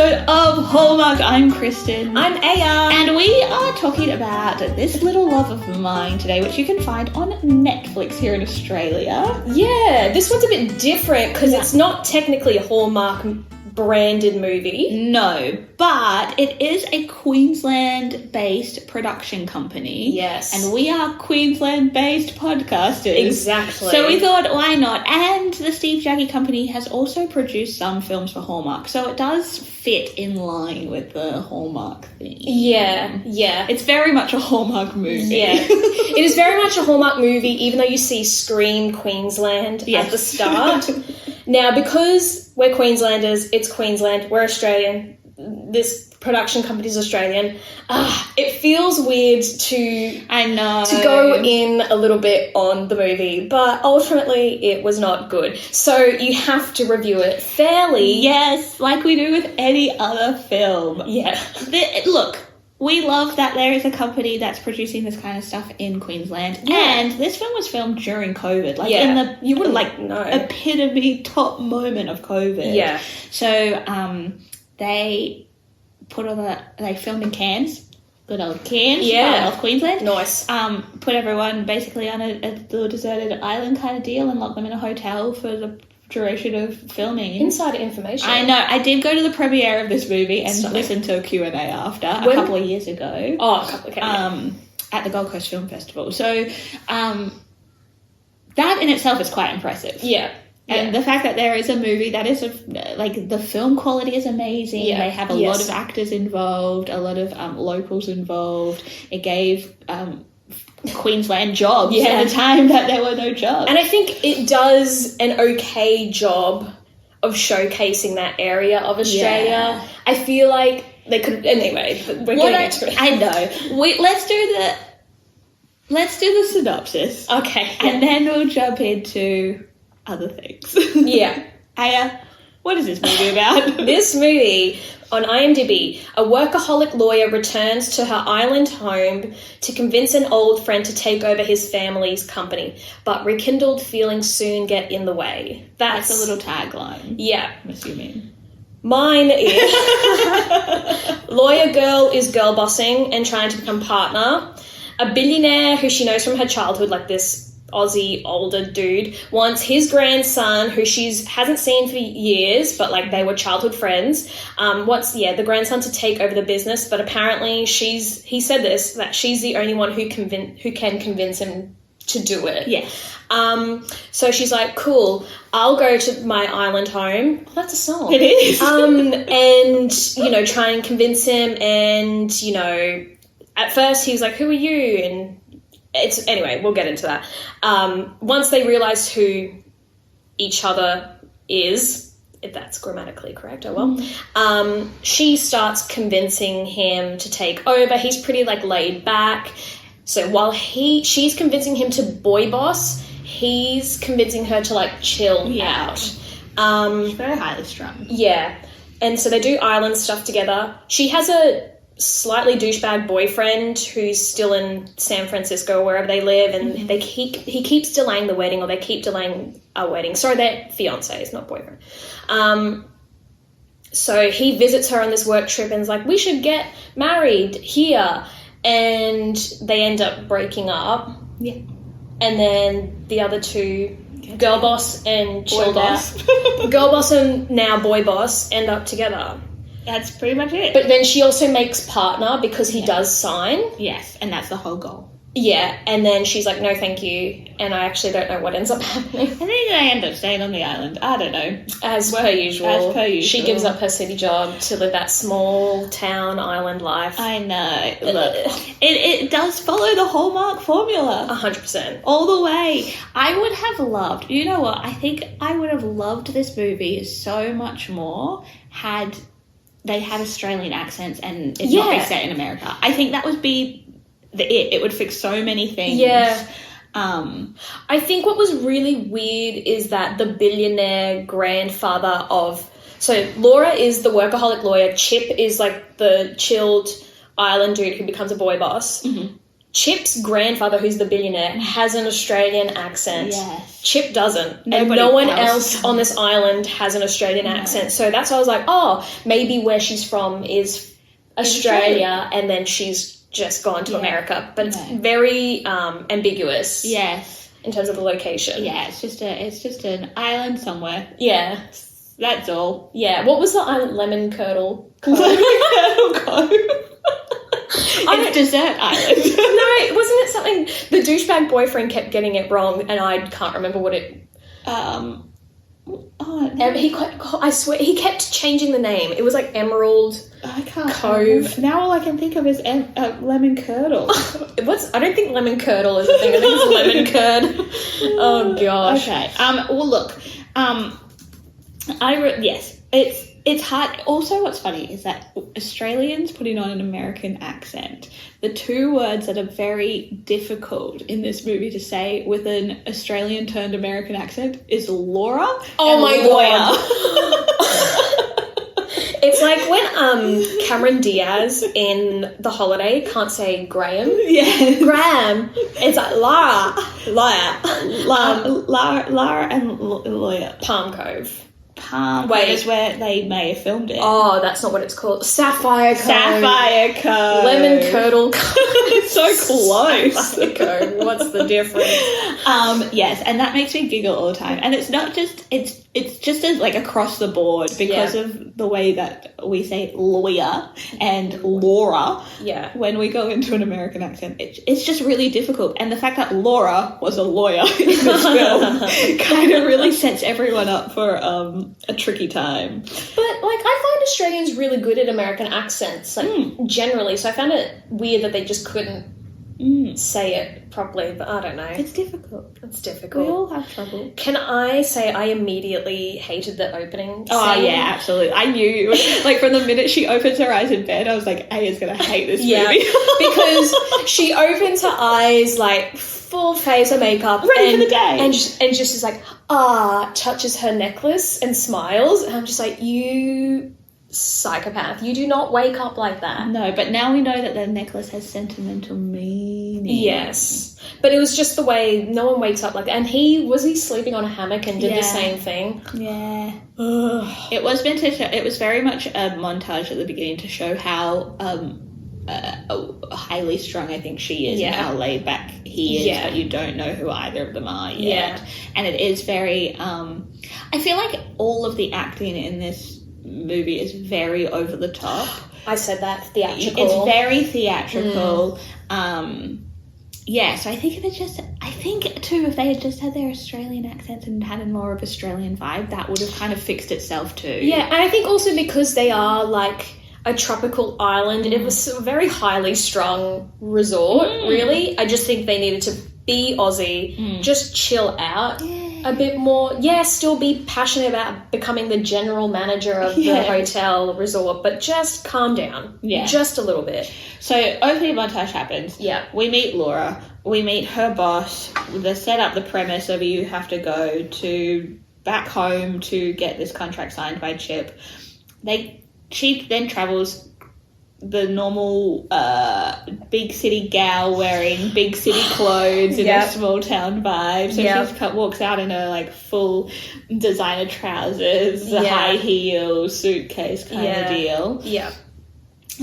episode of Hallmark. I'm Kristen. I'm Aya. And we are talking about This Little Love of Mine today, which you can find on Netflix here in Australia. Yeah, this one's a bit different because it's not technically a Hallmark branded movie. No, but it is a Queensland-based production company. Yes. And we are Queensland-based podcasters. Exactly. So we thought, why not? And the Steve Jaggi company has also produced some films for Hallmark, so it does fit in line with the Hallmark theme. Yeah. It's very much a Hallmark movie. Yeah. It is very much a Hallmark movie, even though you see Scream Queensland at the start. Now, because we're Queenslanders, it's Queensland, we're Australian, this production company's Australian, it feels weird to go in a little bit on the movie, but ultimately it was not good. So you have to review it fairly. Yes, like we do with any other film. Yeah. Look, we love that there is a company that's producing this kind of stuff in Queensland. Yeah. And this film was filmed during COVID. In the you wouldn't know. Epitome top moment of COVID. Yeah. So they they filmed in Cairns. Good old Cairns. Yeah. North Queensland. Nice. Put everyone basically on a little deserted island kind of deal and locked them in a hotel for the duration of filming. Insider information. I know. I did go to the premiere of this movie and listen to a Q&A after a couple of years ago. Oh, a couple of at the Gold Coast Film Festival. So that in itself is quite impressive. Yeah. And the fact that there is a movie that is, the film quality is amazing. Yeah. They have a lot of actors involved, a lot of locals involved. It gave Queensland jobs at a time that there were no jobs. And I think it does an okay job of showcasing that area of Australia. Yeah. I feel like they could... Anyway, we're getting into it. I know. Let's do the synopsis. Okay. And then we'll jump into other things. Yeah. Aya, what is this movie about? This movie, on IMDb, a workaholic lawyer returns to her island home to convince an old friend to take over his family's company, but rekindled feelings soon get in the way. That's a little tagline. Yeah. I'm assuming. Mine is lawyer girl is girl bossing and trying to become partner. A billionaire who she knows from her childhood, like this Aussie older dude, wants his grandson, who hasn't seen for years, but they were childhood friends, wants the grandson to take over the business, but apparently he said this, that she's the only one who can convince him to do it. Yeah. So she's like, cool, I'll go to my island home. Oh, that's a song. It is. And, try and convince him, and, at first he's like, who are you? And anyway, we'll get into that. Once they realise who each other is, if that's grammatically correct, she starts convincing him to take over. He's pretty laid back. So while she's convincing him to boy boss, he's convincing her to chill out. She's very highly strung. Yeah. And so they do island stuff together. She has a slightly douchebag boyfriend who's still in San Francisco or wherever they live, and he keeps delaying the wedding, or they keep delaying a wedding. Sorry, they're fiancés, not boyfriend. So he visits her on this work trip and is like, we should get married here, and they end up breaking up. Yeah. And then the other two, girl boss and chilled boss. out, girl boss and now boy boss, end up together. That's pretty much it. But then she also makes partner because he does sign. Yes, and that's the whole goal. Yeah, and then she's like, no, thank you. And I actually don't know what ends up happening. I think they end up staying on the island. I don't know. As per usual. As per usual. She gives up her city job to live that small town island life. I know. Look, it does follow the Hallmark formula. 100%. All the way. I would have loved, you know what, I think I would have loved this movie so much more had they had Australian accents and it not be set in America. I think that would be it would fix so many things. Yeah. I think what was really weird is that the billionaire grandfather of... So Laura is the workaholic lawyer. Chip is the chilled island dude who becomes a boy boss. Mm-hmm. Chip's grandfather, who's the billionaire, has an Australian accent. Yes. Chip doesn't. Nobody and no one else else on this island has an Australian accent. So that's why I was like, oh, maybe where she's from is Australia, and then she's just gone to America. But it's very ambiguous. Yes. In terms of the location. Yeah, it's just an island somewhere. Yeah. That's all. Yeah. What was the island? Lemon Curdle Cove? Lemon Curdle Cove. It's Desert Island. No, wasn't it something... The douchebag boyfriend kept getting it wrong, and I can't remember what it... Oh, no. I swear, he kept changing the name. It was like Emerald I can't Cove. Remember. Now all I can think of is Lemon Curdle. I don't think lemon curdle is a thing. I think it's lemon curd. Oh, gosh. Okay. Well, look. Yes. It's hard. Also, what's funny is that Australians putting on an American accent. The two words that are very difficult in this movie to say with an Australian turned American accent is Laura. Oh my God. It's like when Cameron Diaz in The Holiday can't say Graham. Yeah. Graham. It's like Lara and Lawyer. Palm Cove. Wait, is where they may have filmed it. Oh, that's not what it's called. Sapphire Cove. Sapphire Cove. Lemon Curdle Cove. It's so close. Sapphire Cove. What's the difference? Yes, and that makes me giggle all the time. And it's not just it's just like across the board because of the way that we say lawyer and Laura. Yeah. When when we go into an American accent. It's just really difficult. And the fact that Laura was a lawyer in this film kind of really sets everyone up for a tricky time. But, like, I find Australians really good at American accents, like, generally. So I found it weird that they just couldn't say it properly, but I don't know. It's difficult. It's difficult. We all have trouble. Can I say I immediately hated the opening Oh, scene? yeah, absolutely. I knew, like, from the minute she opens her eyes in bed, I was like, Aya's going to hate this movie. Because she opens her eyes, like, full face of makeup. Ready for the day. And just is like, touches her necklace and smiles. And I'm just like, you psychopath. You do not wake up like that. No, but now we know that the necklace has sentimental meaning. Yes. But it was just the way no one wakes up like that. And was he sleeping on a hammock and did the same thing? Yeah. Ugh. It was meant to show, it was very much a montage at the beginning to show how highly strung I think she is and how laid back he is, but you don't know who either of them are yet. Yeah. And it is very, I feel like all of the acting in this movie is very over the top. I said that, theatrical. It's very theatrical. So I think too, if they had just had their Australian accents and had a more of Australian vibe, that would have kind of fixed itself too. Yeah, and I think also because they are like a tropical island, it was a very highly strung resort, really. I just think they needed to be Aussie, just chill out a bit more. Yeah, still be passionate about becoming the general manager of the hotel resort, but just calm down. Yeah. Just a little bit. So opening montage happens. Yeah. We meet Laura. We meet her boss. They set up the premise of you have to go to back home to get this contract signed by Chip. She then travels the normal big city gal wearing big city clothes in a small town vibe. So she walks out in her like full designer trousers, high heels, suitcase kind of deal. Yeah.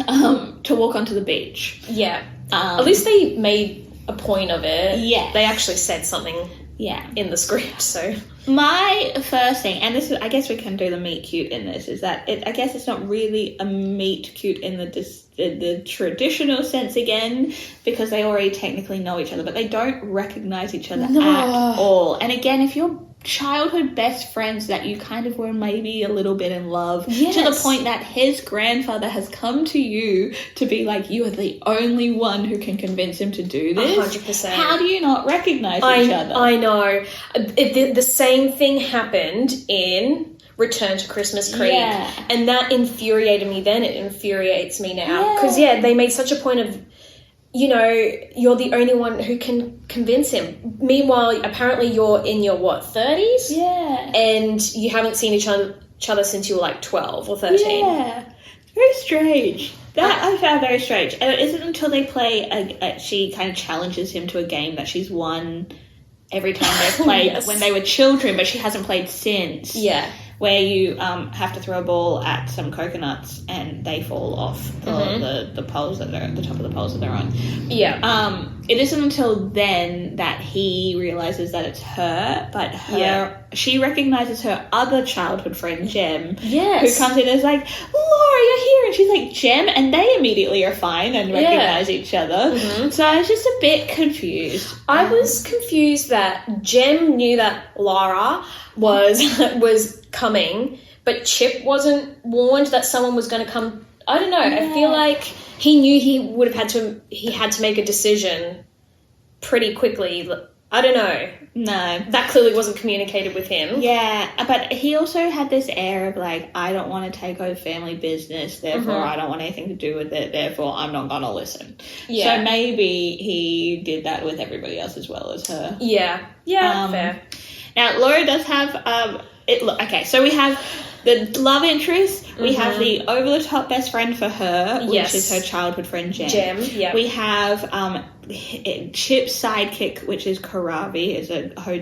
To walk onto the beach. Yeah. At least they made a point of it. Yeah. They actually said something in the script, so... My first thing, and this is, I guess we can do the meet cute in this, is that I guess it's not really a meet cute in the traditional sense again, because they already technically know each other, but they don't recognise each other at all. And again, if you're childhood best friends that you kind of were maybe a little bit in love to the point that his grandfather has come to you to be like, you are the only one who can convince him to do this. 100%. How do you not recognise each other? I know. The same thing happened in Return to Christmas Creek. Yeah. And that infuriated me then. It infuriates me now. Because, they made such a point of, you know, you're the only one who can convince him. Meanwhile, apparently you're in your, 30s? Yeah. And you haven't seen each other since you were, 12 or 13. Yeah. Very strange. That I found very strange. And it isn't until they play, she kind of challenges him to a game that she's won every time they've played when they were children, but she hasn't played since. Yeah. Where you have to throw a ball at some coconuts and they fall off the poles that they're at the top of the poles that they're on. Yeah. It isn't until then that he realizes that it's her, but she recognizes her other childhood friend, Jem, who comes in and is like, Laura, you're here. And she's like, Jem, and they immediately are fine and recognize each other. Mm-hmm. So I was just a bit confused. I was confused that Jem knew that Laura was coming, but Chip wasn't warned that someone was going to come. I don't know. Yeah. I feel like he knew he had to make a decision pretty quickly. I don't know. No. That clearly wasn't communicated with him. Yeah, but he also had this air of like, I don't want to take over family business, therefore I don't want anything to do with it, therefore I'm not going to listen. Yeah. So maybe he did that with everybody else as well as her. Yeah. Yeah, fair. Now, Laura does have... okay, so we have the love interest, we have the over-the-top best friend for her, which is her childhood friend, Jem. Yeah. We have Chip's sidekick, which is Karavi, is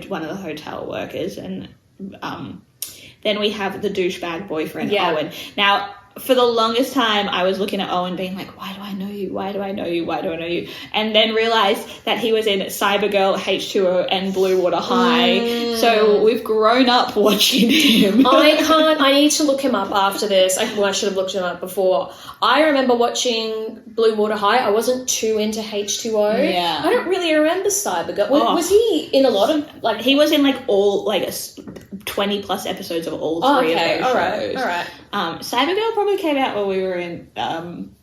one of the hotel workers, and then we have the douchebag boyfriend, Owen. Now, for the longest time, I was looking at Owen being like, why do I know you? Why do I know you? Why do I know you? And then realised that he was in Cybergirl, H2O, and Blue Water High. So we've grown up watching him. I need to look him up after this. I should have looked him up before. I remember watching Blue Water High. I wasn't too into H2O. Yeah. I don't really remember Cybergirl. Was he in a lot of, like... He was in, like, all, like, 20-plus episodes of all three of those shows. All right. Cybergirl probably came out when we were in,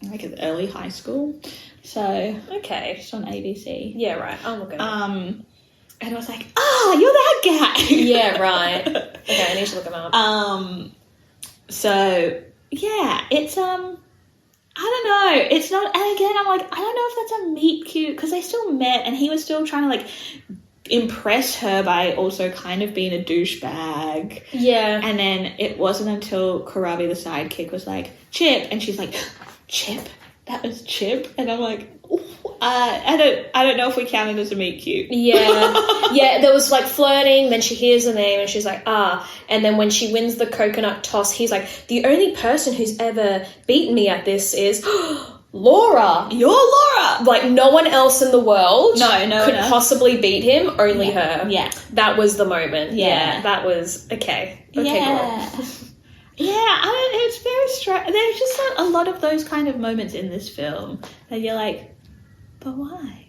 like, early high school. So... Okay. Just on ABC. Yeah, right. I'll look it up. And I was like, you're that guy! Yeah, right. Okay, I need to look him up. So, yeah, it's, I don't know. It's not... And again, I'm like, I don't know if that's a meet cute, because they still met, and he was still trying to, like... impress her by also kind of being a douchebag. Yeah. And then it wasn't until Karabi, the sidekick, was like, Chip, and she's like, Chip? That was Chip? And I'm like, I don't know if we counted as a meet cute. Yeah. Yeah, there was like flirting, then she hears the name and she's like, and then when she wins the coconut toss, he's like, the only person who's ever beaten me at this is Laura. You're Laura. Like, no one else in the world could possibly beat him, only her. Yeah. That was the moment. Yeah. That was, okay. Okay, yeah. girl. Yeah, it's very strange. There's just a lot of those kind of moments in this film that you're like, but why?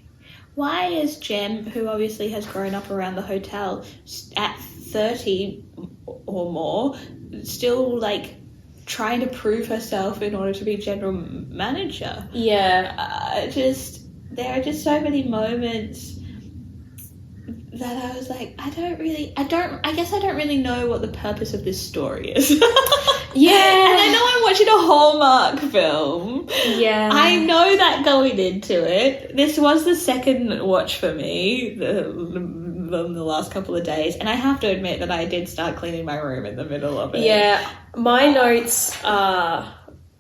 Why is Jem, who obviously has grown up around the hotel, at 30 or more, still, like, trying to prove herself in order to be general manager? Yeah. There are just so many moments that I was like, I guess I don't really know what the purpose of this story is. Yeah. And I know I'm watching a Hallmark film. Yeah. I know that going into it. This was the second watch for me, the last couple of days, and I have to admit that I did start cleaning my room in the middle of it. Yeah. My notes are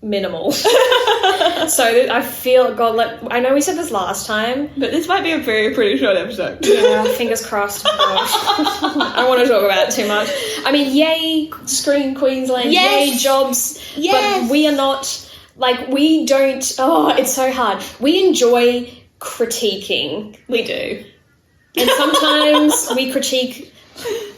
minimal. So I feel, God, I know we said this last time, but this might be a pretty short episode. Yeah, fingers crossed. I don't want to talk about it too much. I mean, yay, Screen Queensland, yay, jobs, but we are not, like, we don't, it's so hard. We enjoy critiquing. We do. And sometimes we critique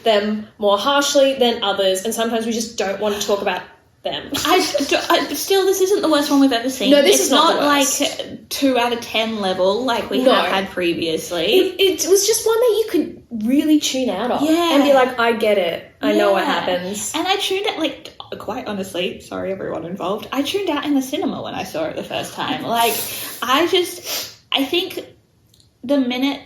them more harshly than others, and sometimes we just don't want to talk about them. Still, this isn't the worst one we've ever seen. No, this is not like 2 out of 10 level like we have had previously. It was just one that you could really tune out of. Yeah. And be like, I get it. I know what happens. And I tuned it, like, quite honestly, sorry everyone involved, I tuned out in the cinema when I saw it the first time. Like, I think the minute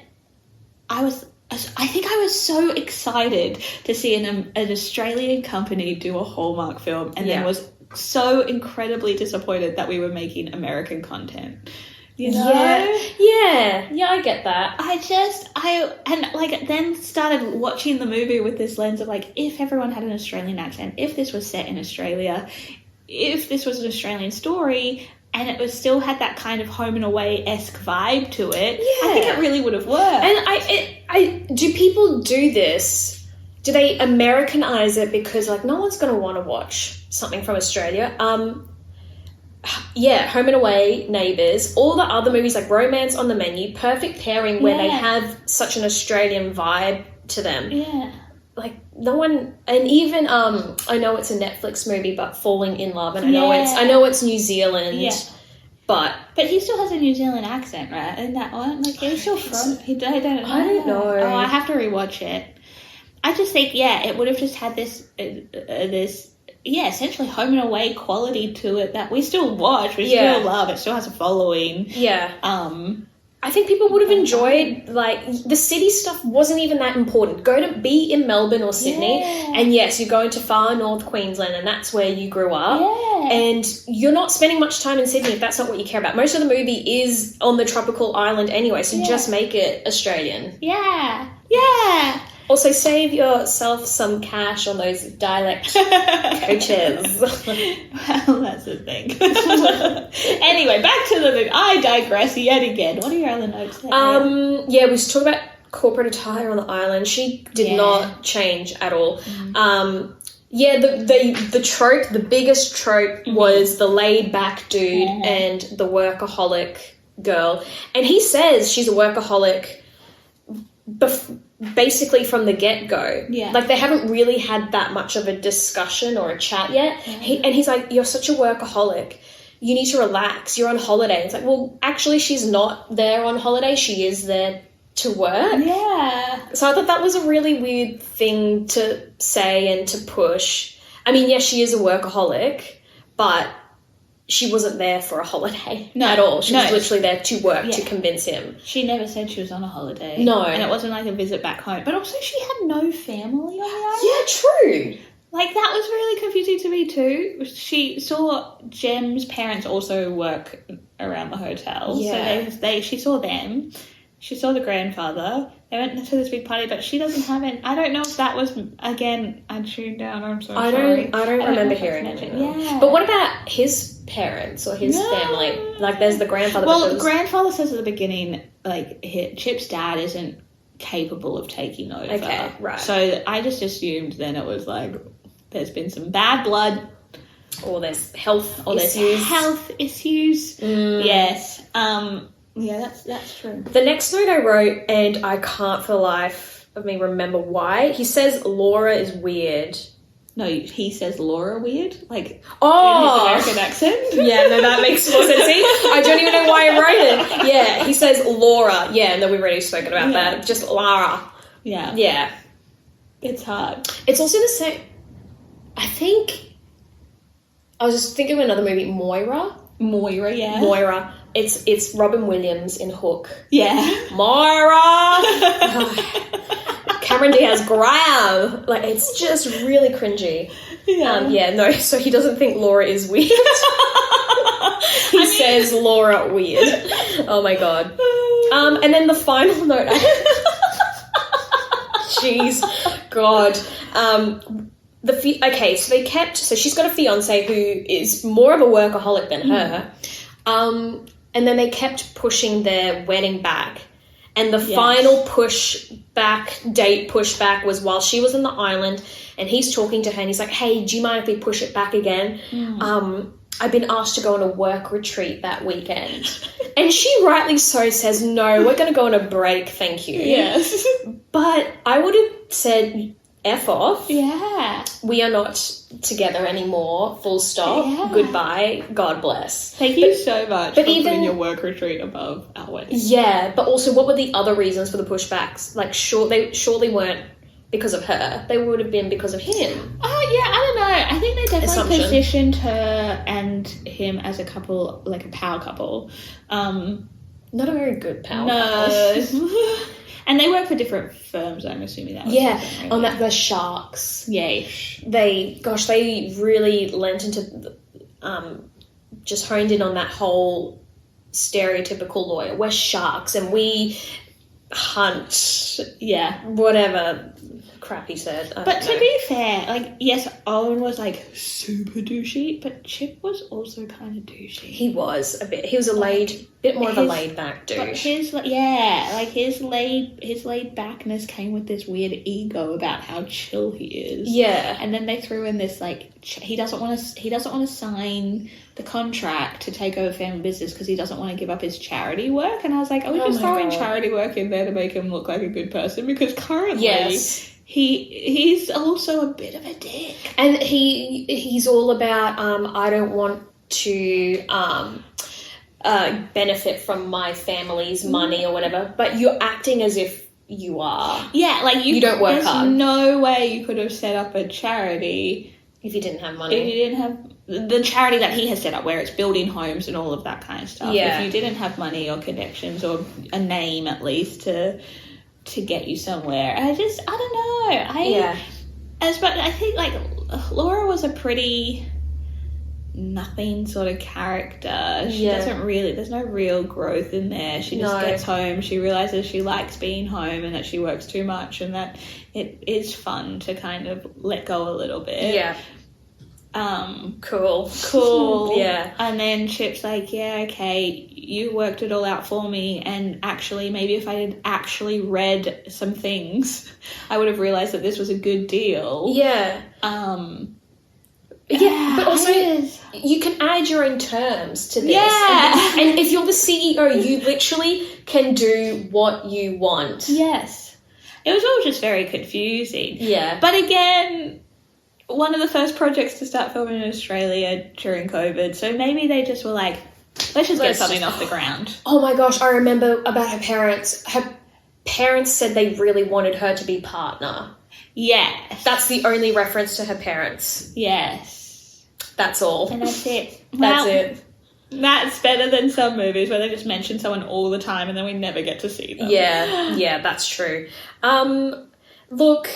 I think I was so excited to see an Australian company do a Hallmark film, and then was so incredibly disappointed that we were making American content. You know? Yeah, I get that. Then started watching the movie with this lens of, like, if everyone had an Australian accent, if this was set in Australia, if this was an Australian story and it was still had that kind of home and away-esque vibe to it, I think it really would have worked. And do people do this? Do they Americanize it because, like, no one's going to want to watch something from Australia? Yeah, Home and Away, Neighbours, all the other movies like Romance on the Menu, perfect pairing where they have such an Australian vibe to them. Yeah. Like, no one, and even, I know it's a Netflix movie, but Falling in Love, and I know it's New Zealand, but he still has a New Zealand accent, right? In that one, like, he's still from, I don't know. Oh, I have to rewatch it. I just think, it would have just had this, essentially home and away quality to it that we still watch, we still love. It still has a following. Yeah. I think people would have enjoyed, like, the city stuff wasn't even that important. Go to be in Melbourne or Sydney, and yes, you're going to far North Queensland, and that's where you grew up. Yeah. And you're not spending much time in Sydney if that's not what you care about. Most of the movie is on the tropical island anyway, so just make it Australian. Yeah. Yeah. Also, save yourself some cash on those dialect coaches. Well, that's the thing. Anyway, back to the movie. I digress yet again. What are your other notes there? Yeah, we talked about corporate attire on the island. She did not change at all. The trope, the biggest trope was the laid-back dude and the workaholic girl. And he says she's a workaholic basically from the get-go. Yeah. Like, they haven't really had that much of a discussion or a chat yet. Yeah. He's like, you're such a workaholic. You need to relax. You're on holiday. It's like, well, actually, she's not there on holiday. She is there to work. Yeah. So I thought that was a really weird thing to say and to push. I mean, yes, she is a workaholic, but she wasn't there for a holiday at all. She was literally there to work, to convince him. She never said she was on a holiday. No. And it wasn't like a visit back home. But also she had no family on the island. Yeah, true. Like, that was really confusing to me too. She saw Jem's parents also work around the hotel. Yeah. So she saw them. She saw the grandfather. They went to this big party, but she doesn't have it. I don't know if that was, again, I tuned down. I'm so sorry. I don't remember hearing it. Yeah. But what about his parents or his family? Like, there's the grandfather. Well, the grandfather says at the beginning, like, Chip's dad isn't capable of taking over. Okay, right. So I just assumed then it was like, there's been some bad blood. Or there's health issues. There's health issues. Yes. Yeah, that's true. The next note I wrote, and I can't for the life of me remember why, he says Laura is weird. No, he says Laura weird? Like, in his American accent? Yeah, no, that makes more sense. See? I don't even know why I wrote it. Yeah, he says Laura. Yeah, no, we've already spoken about that. Just Lara. Yeah. Yeah. It's hard. It's also the same... I think... I was just thinking of another movie, Moira. Yeah. Moira. It's Robin Williams in Hook. Yeah. Moira! Cameron Diaz-Graham. Like, it's just really cringy. Yeah. So he doesn't think Laura is weird. He says Laura weird. Oh my god. And then the final note. Jeez. God. So she's got a fiance who is more of a workaholic than her. And then they kept pushing their wedding back. And the final date pushback was while she was on the island and he's talking to her and he's like, hey, do you mind if we push it back again? I've been asked to go on a work retreat that weekend. And she rightly so says, no, we're going to go on a break, thank you. Yes. But I would have said... F off. Yeah. We are not together anymore. Full stop. Yeah. Goodbye. God bless. Thank you so much for putting your work retreat above our wedding. Yeah, but also what were the other reasons for the pushbacks? Like, they surely weren't because of her. They would have been because of him. I don't know. I think they definitely positioned her and him as a couple, like a power couple. Not a very good power couple. And they work for different firms, I'm assuming that was on the Sharks. Yeah. They really lent into, just honed in on that whole stereotypical lawyer. We're sharks and we hunt, whatever crappy set. But to be fair, like, yes, Owen was, like, super douchey, but Chip was also kind of douchey. He was a bit. He was bit more of a laid back douche. But his laid backness came with this weird ego about how chill he is. Yeah. And then they threw in this, like, he doesn't want to sign the contract to take over family business because he doesn't want to give up his charity work. And I was like, are we just throwing charity work in there to make him look like a good person? Because currently he's also a bit of a dick. And he's all about I don't want to benefit from my family's money or whatever, but you're acting as if you are. Yeah, like you don't work hard. There's no way you could have set up a charity if you didn't have money. If you didn't have the charity that he has set up, where it's building homes and all of that kind of stuff. Yeah. If you didn't have money or connections or a name at least to get you somewhere, I don't know. But I think like Laura was a pretty nothing sort of character. She doesn't really, there's no real growth in there. She just gets home, she realizes she likes being home and that she works too much and that it is fun to kind of let go a little bit. Yeah. Cool. Yeah. And then Chip's like, yeah, okay, you worked it all out for me, and actually maybe if I had actually read some things I would have realized that this was a good deal. Yeah. Yeah, but also you can add your own terms to this. Yeah. And if you're the CEO, you literally can do what you want. Yes. It was all just very confusing. Yeah. But again, one of the first projects to start filming in Australia during COVID, so maybe they just were like, let's get something off the ground. Oh my gosh, I remember about her parents. Her parents said they really wanted her to be partner. Yes. That's the only reference to her parents. Yes. That's all. And that's it. That's it. That's better than some movies where they just mention someone all the time and then we never get to see them. Yeah, that's true. Look,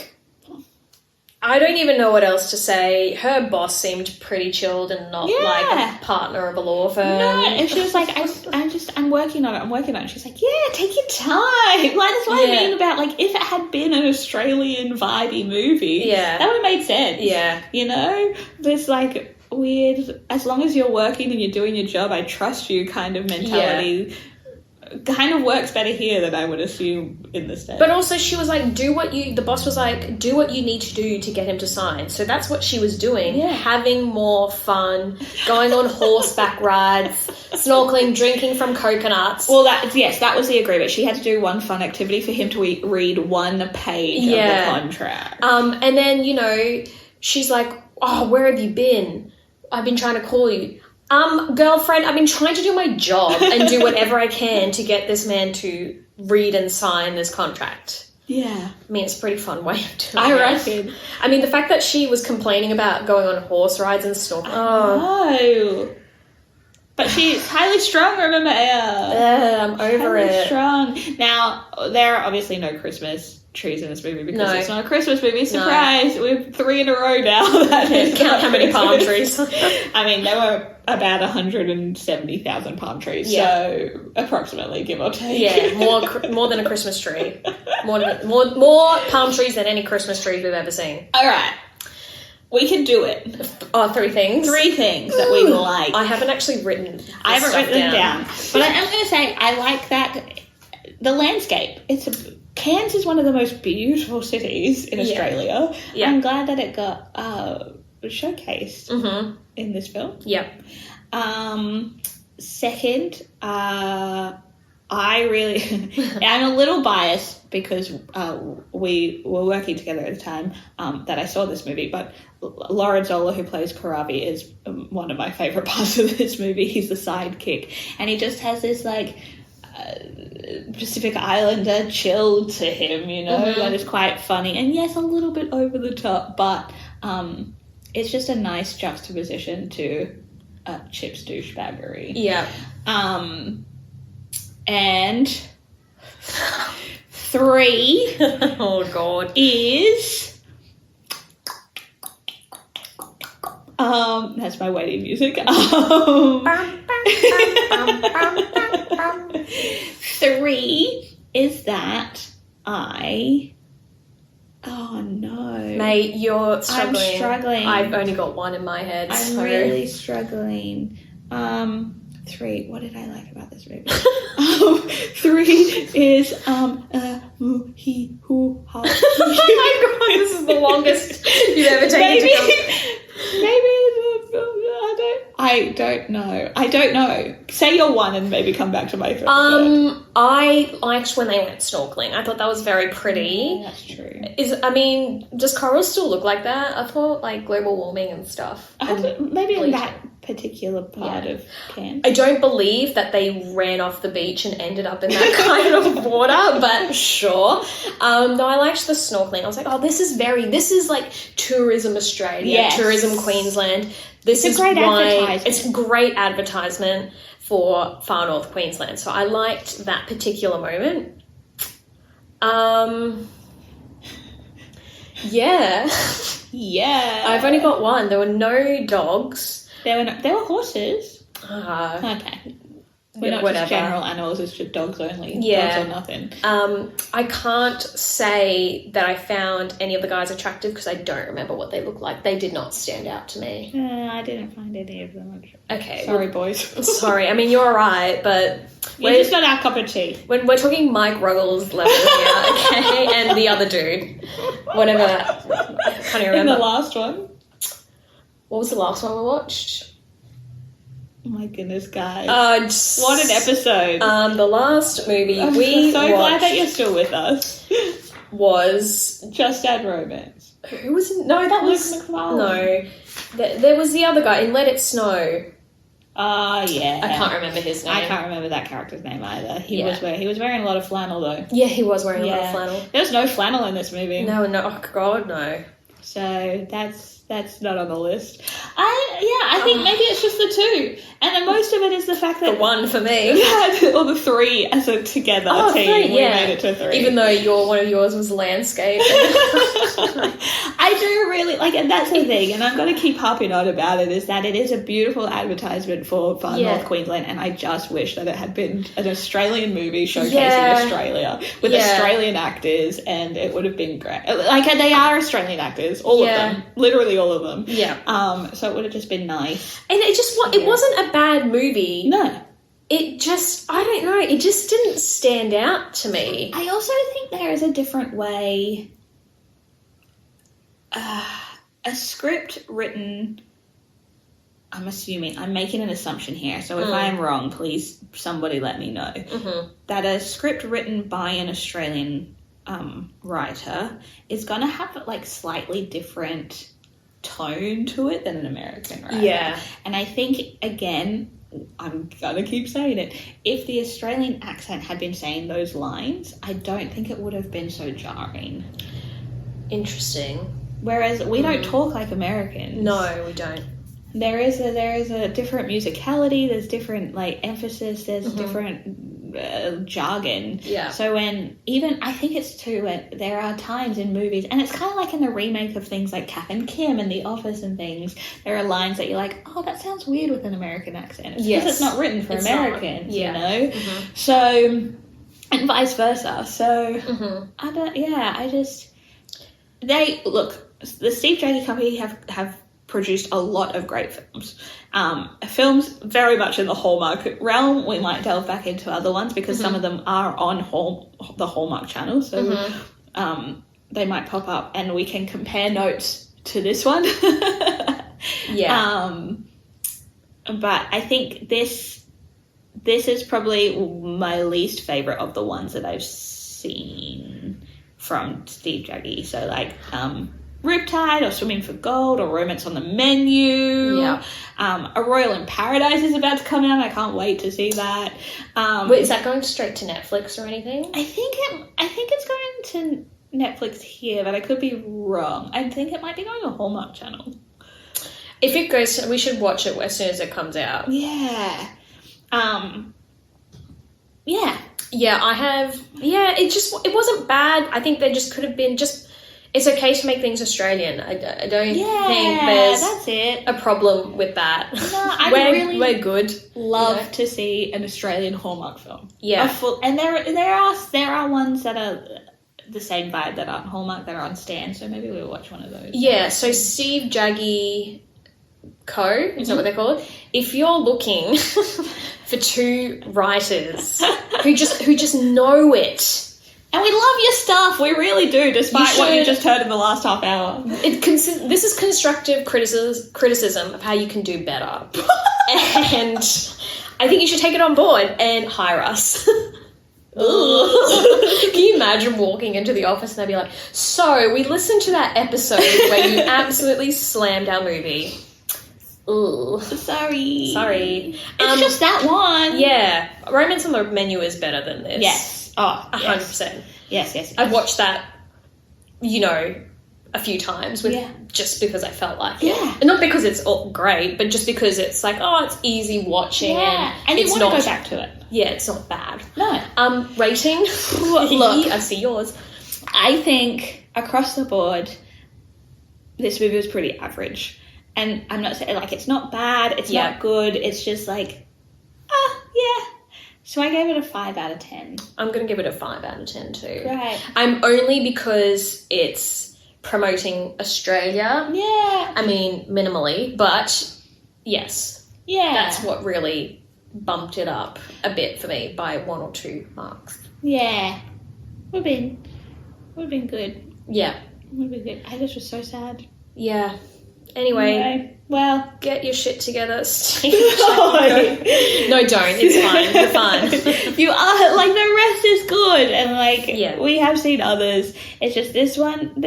I don't even know what else to say. Her boss seemed pretty chilled and not like a partner of a law firm. No, and she was like, I'm working on it. She's like, yeah, take your time. Like, that's what I mean about, like, if it had been an Australian vibey movie, that would have made sense. Yeah. You know? There's, like, weird, as long as you're working and you're doing your job, I trust you kind of mentality. Kind of works better here than I would assume in the States. But also she was like, the boss was like, do what you need to do to get him to sign. So that's what she was doing. Yeah. Having more fun, going on horseback rides, snorkeling, drinking from coconuts. Well, that was the agreement. She had to do one fun activity for him to read one page of the contract. And then, you know, she's like, oh, where have you been? I've been trying to call you. Girlfriend, I've been trying to do my job and do whatever I can to get this man to read and sign this contract. Yeah. I mean, it's a pretty fun way of doing it. I reckon. I mean, the fact that she was complaining about going on horse rides and snorkeling. Oh. But she's highly strong, remember? I'm over it. Strong. Now, there are obviously no Christmas trees in this movie because it's not a Christmas movie. Surprise! We have 3 in a row now. Count how many palm trees. I mean, there were about 170,000 palm trees, so approximately, give or take. Yeah, more than a Christmas tree. More palm trees than any Christmas tree we've ever seen. All right. We can do it. Oh, 3 things? 3 things that we like. I haven't actually written I haven't written them down. But I am going to say, I like that the landscape. Cairns is one of the most beautiful cities in Australia. Yeah. I'm glad that it got showcased in this film. Yep. Second, I really... I'm a little biased because we were working together at the time that I saw this movie, but Zola, who plays Karavi, is one of my favourite parts of this movie. He's the sidekick. And he just has this, like... Pacific Islander chill to him, you know, that is quite funny. And yes, a little bit over the top, but it's just a nice juxtaposition to Chip's douchebaggery. Yeah. And 3 oh God is that's my wedding music. 3 is that I Oh, no. Mate, you're struggling. I'm struggling. I've only got one in my head. I'm really struggling. 3. What did I like about this movie? 3 is he who ha. Oh my god, this is the longest you've ever taken to come. Maybe I don't know. I don't know. Say your one and maybe come back to my third. I liked when they went snorkeling. I thought that was very pretty. Yeah, that's true. Does coral still look like that? I thought like global warming and stuff. Maybe in that particular part of Cairns. I don't believe that they ran off the beach and ended up in that kind of water, but sure. No, I liked the snorkeling. I was like, oh, this is like Tourism Australia, Tourism Queensland. This is great advertisement. It's great advertisement for Far North Queensland. So I liked that particular moment. Yeah. Yeah. I've only got one. There were no dogs. There were horses. Okay. We're not just general animals, it's just dogs only. Yeah. Dogs or nothing. I can't say that I found any of the guys attractive because I don't remember what they looked like. They did not stand out to me. I didn't find any of them attractive. Okay. Sorry, boys. Sorry. I mean, you're right, but... You're just not our cup of tea. When we're talking Mike Ruggles level here, okay? And the other dude. Whatever. I can't even remember. And the last one? What was the last one we watched? Oh my goodness, guys. What an episode. The last movie I'm we so watched glad that you're still with us. Was... Just Add Romance. Who was... No, that was... Luke McFarlane. No. There was the other guy in Let It Snow. Yeah. I can't remember his name. I can't remember that character's name either. He was wearing a lot of flannel though. Yeah, he was wearing a lot of flannel. There's no flannel in this movie. No, oh god, no. So that's not on the list. I think maybe it's just the 2. And then most of it is the fact that... The 1 for me. Or the 3 as a together team. 3, we made it to 3. Even though one of yours was landscape. I do really... and that's the thing, and I'm going to keep harping on about it, is that it is a beautiful advertisement for Far North Queensland, and I just wish that it had been an Australian movie showcasing Australia with Australian actors, and it would have been great. They are Australian actors, all of them. Literally all of them. Yeah. So it would have just been nice. And it wasn't a bad movie. No. It just, I don't know, it just didn't stand out to me. I also think there is a different way. A script written, I'm making an assumption here, so if I am wrong, please somebody let me know. Mm-hmm. That a script written by an Australian writer is going to have slightly different tone to it than an American writer. Yeah. And I think, again, I'm going to keep saying it, if the Australian accent had been saying those lines, I don't think it would have been so jarring. Interesting. Whereas we don't talk like Americans. No, we don't. There is a different musicality, there's different emphasis, there's different jargon. Yeah. So I think it's too, when there are times in movies, and it's kind of like in the remake of things like Kath and Kim and The Office and things, there are lines that you're like, oh, that sounds weird with an American accent. It's because it's not written for Americans, you know? Mm-hmm. So, and vice versa. So, the Steve Jaggi Company have produced a lot of great films. Films very much in the Hallmark realm. We might delve back into other ones because some of them are on the Hallmark channel, so they might pop up and we can compare notes to this one. But I think this is probably my least favourite of the ones that I've seen from Steve Jaggi. So Riptide or Swimming for Gold or Romance on the Menu. Yeah. A Royal in Paradise is about to come out. I can't wait to see that. Wait, is that going straight to Netflix or anything? I think it's going to Netflix here, but I could be wrong. I think it might be going to Hallmark Channel. If it goes, we should watch it as soon as it comes out. Yeah. Yeah, I have. Yeah, it wasn't bad. I think they just could have been just. It's okay to make things Australian. I don't think there's that's it. A problem with that. No, we're good. Love to see an Australian Hallmark film. Yeah, and there are ones that are the same vibe that aren't Hallmark, that are on Stan, so maybe we'll watch one of those. Yeah, so Steve Jaggi Co. Is that what they're called? If you're looking for two writers who just know it. And we love your stuff, we really do, despite what you just heard in the last half hour. This is constructive criticism of how you can do better. And I think you should take it on board and hire us. Can you imagine walking into the office and they'd be like, so we listened to that episode where you absolutely slammed our movie. Ooh. Sorry. It's just that one. Yeah. Romance on the Menu is better than this. Yes. Oh, 100%. Yes. I've watched that, a few times just because I felt like it. Yeah. And not because it's all great, but just because it's like, it's easy watching. Yeah. And you want to go back to it. Yeah, it's not bad. No. Rating? Look. I see yours. I think across the board, this movie was pretty average. And I'm not saying, like, it's not bad, it's not good, it's just like, yeah. So I gave it a 5 out of 10. I'm going to give it a 5 out of 10 too. Right. I'm only because it's promoting Australia. Yeah. I mean, minimally, but yes. Yeah. That's what really bumped it up a bit for me by 1 or 2 marks. Yeah. Would have been good. Yeah. Would have been good. I just was so sad. Yeah. Anyway, well, get your shit together, Steve. No, don't. It's fine. You're fine. You are, like, the rest is good, and, like, we have seen others. It's just this one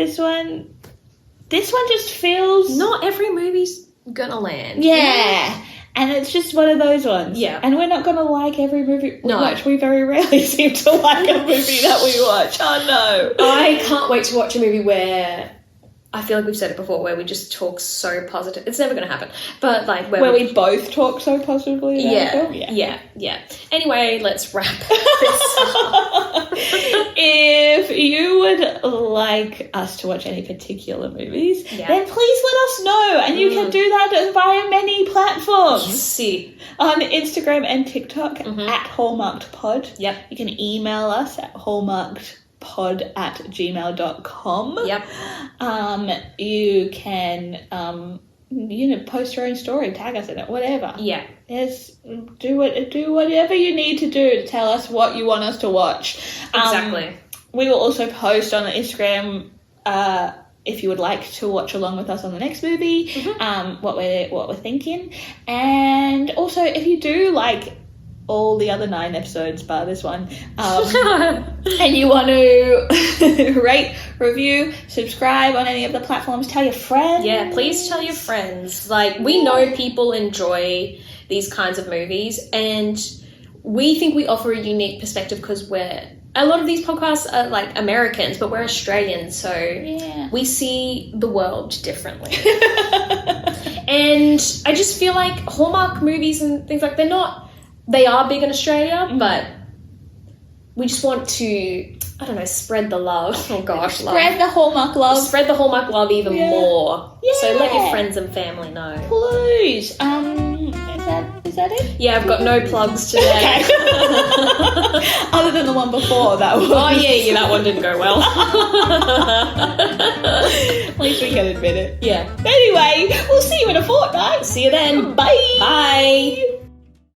just feels... Not every movie's gonna land. Yeah. And it's just one of those ones. Yeah. And we're not gonna like every movie we watch. We very rarely seem to like a movie that we watch. Oh, no. I can't wait to watch a movie where... I feel like we've said it before, where we just talk so positive. It's never going to happen. But, like... Where we both talk so positively about film? Yeah. Anyway, let's wrap this up. If you would like us to watch any particular movies, then please let us know. And you can do that via many platforms. See. On Instagram and TikTok at HallmarkedPod. Yep. You can email us at hallmarkedpod@gmail.com. Yep. You can post your own story, tag us in it, whatever. Yeah. Do whatever you need to do to tell us what you want us to watch. Exactly. We will also post on Instagram if you would like to watch along with us on the next movie, what we're thinking. And also, if you do like all the other 9 episodes bar this one, and you want to rate, review, subscribe on any of the platforms, tell your friends. Yeah, please tell your friends. Like, we know people enjoy these kinds of movies, and we think we offer a unique perspective because a lot of these podcasts are like Americans, but we're Australians, so we see the world differently. And I just feel like Hallmark movies and things like they are big in Australia, but we just want to, I don't know, spread the love. Oh gosh, spread the Hallmark love. Spread the Hallmark love even more. Yeah. So let your friends and family know. Please. Is that it? Yeah, I've got no plugs today. Okay. Other than the one before, that one. Oh yeah, that one didn't go well. At least we can admit it. Yeah. Anyway, we'll see you in a fortnight. See you then. Bye. Bye.